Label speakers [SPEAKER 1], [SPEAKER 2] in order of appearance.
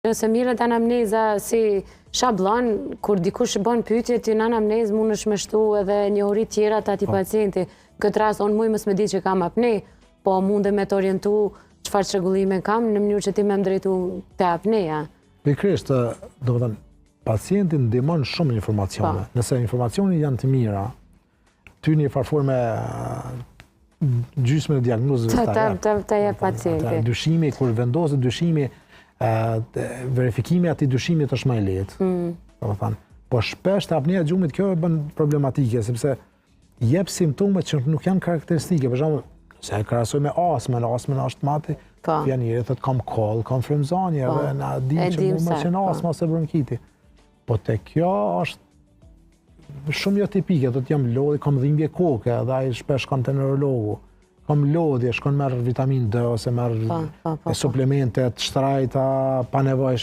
[SPEAKER 1] Nëse mirët anamneza si shablon, kur dikush bën pyetje ty në anamnezë mund është me shtu edhe njohuri tjera të ati pacienti. Këtë rast, unë mujë mës me di që kam apne, po munde me të orientu çfarë çrregullime kam në mënyrë që ti me më drejtu te apneja.
[SPEAKER 2] Pikërisht, do të thënë, pacientin ndihmon shumë informacione. Nëse informacionet janë të mira, ty një farfor me gjysmën e diagnozës
[SPEAKER 1] ta jep pacienti.
[SPEAKER 2] Dyshimi, kur vendoset dyshimi, verifikimi ati dyshimit është më i lehtë. Po shpesh të apnea e gjumit kjo e bën problematike, sepse jep simptomet që nuk janë karakteristike. Për shembull, se e krahasoj me astmën është mati, pioneri thotë kam koll, kam frymëzanje, edhe na di që mund të qenë astma ose bronkiti. Po te kjo është shumë jo tipike, do të jam lodhi, kam dhimbje koke, edhe ai shpesh shkon te neurologu. Kam lodhje, shkon merr vitamin D ose merr suplemente të shtrajta pa nevojë